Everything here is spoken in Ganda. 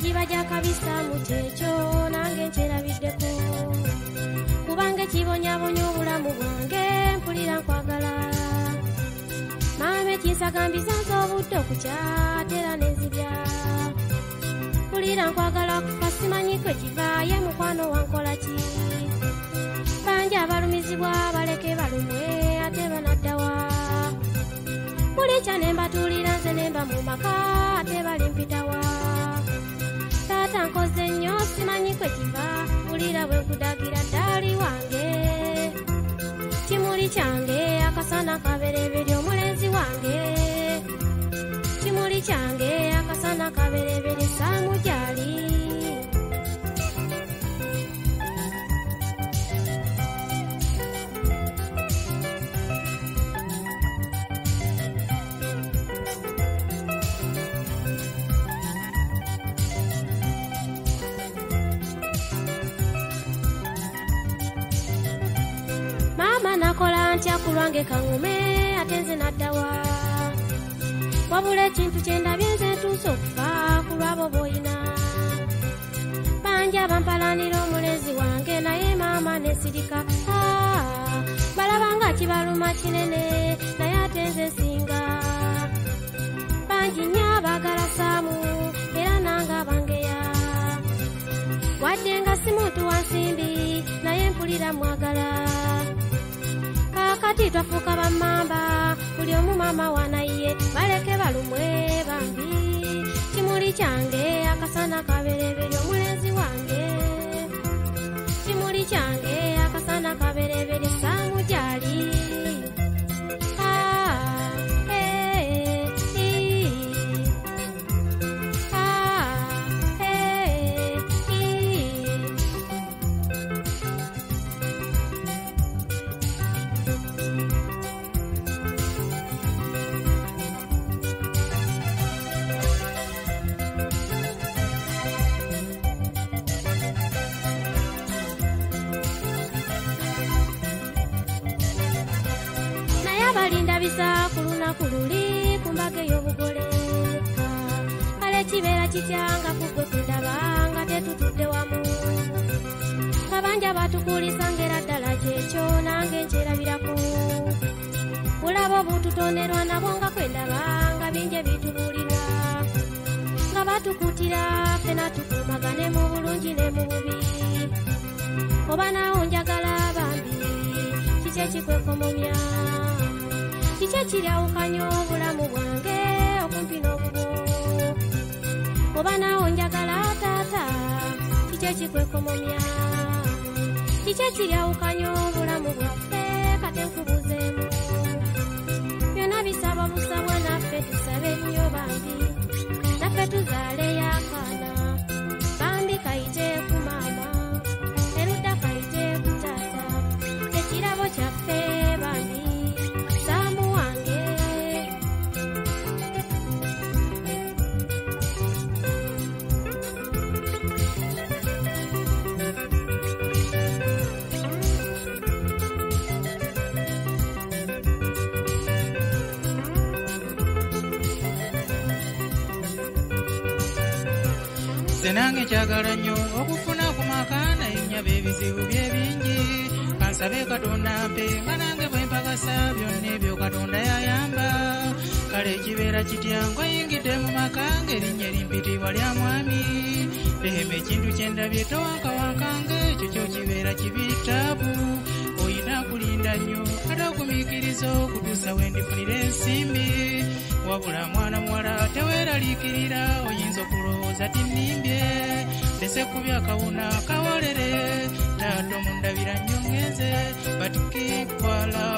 giba jakabisa mutecho nange nkyerabiddeko kubanga kibonyabonya obulamu bwange mpulira nkwagala mame kinsagambiza nze obudde okukyatera nenzibya mpulira nkwagala kufa simanyi kwe kivaye mukwano wankola ki banja abalumizibwa baleke balumwe ate banaddawa bulikya nembatuulira nze nemba mu maka ate balimpitawa taata nkoze nnyo simanyi kwe kiva mpulira bwe nkudagira ddaali wange kimuli kyange akasana kabereberye omulenzi wange kimuli kyange akasana kabereberye saamujali nakola ntya kulwange kangume ate nze naddawa wabula ekintu kyendabye nze ntuuse okufa ku lwabo boyina banja bampalanira omulenzi wange naye maama nesirika balabanga kibaluma kinene naye ate nze nsinga bangi nnyo abaagala saamu era nanga bangeya wadde nga si muntu wa nsimbi naye mpulira mwagala kakati twafuuka bammamba buli omu maama wanaye baleke balumwe bambi kimuli kyange akasana kabereberye omulenzi wange kimuli kyange akasana kabereberye saamujali balindabisa ku lunaku luli ku mbaga ey'obugole kale kibeera kityanga kugwe kwendaba nga tetutudde wamu kabanja batukulisa ngera ddala kyekyo nange nkyerabiraku bulaba obututonderwa nabwo nga kwendaba nga bingi ebitubuulirwa nga batukutira fena tukumagane mu bulungi ne mu bubi oba nawo njagala bambi kiki ekikwekomomya kiki ekiryawukanya obulamu bwange okumpi n'obubo oba nawo njagala taata kiki ekikwekomomya kiki ekiryawukanya obulamu bwaffe kate nkubuzeemu byonna bisaba busabwa naffe tusabe nnyo bambi naffe tuzaaleyo akaana bambi kayite ku maama erudda kayite ku taata ekirabo kyaffe bambi Senange kyagala nnyo okufuna ku maka naye nnyaba ebizibu bye bingi kansabe Katonda mpe nga nange bwe mpakasa byonna ebyo Katonda yayamba kale ekibeera kitya ng'oyingidde mu maka ng'erinnya erimpitibwa lya mwami lehema ekintu kyendabye towankawankanga ekyo kyo kibeera kibitaabu oyina kulinda nnyo ate okumiikiriza okutuusa wendifunira ensimbi wabula mwana muwala teweeraliikirira oyinza okulowooza tinnimbye tesekubya kawuna kawolere taata omundabira nnyo ngenze but keep quiet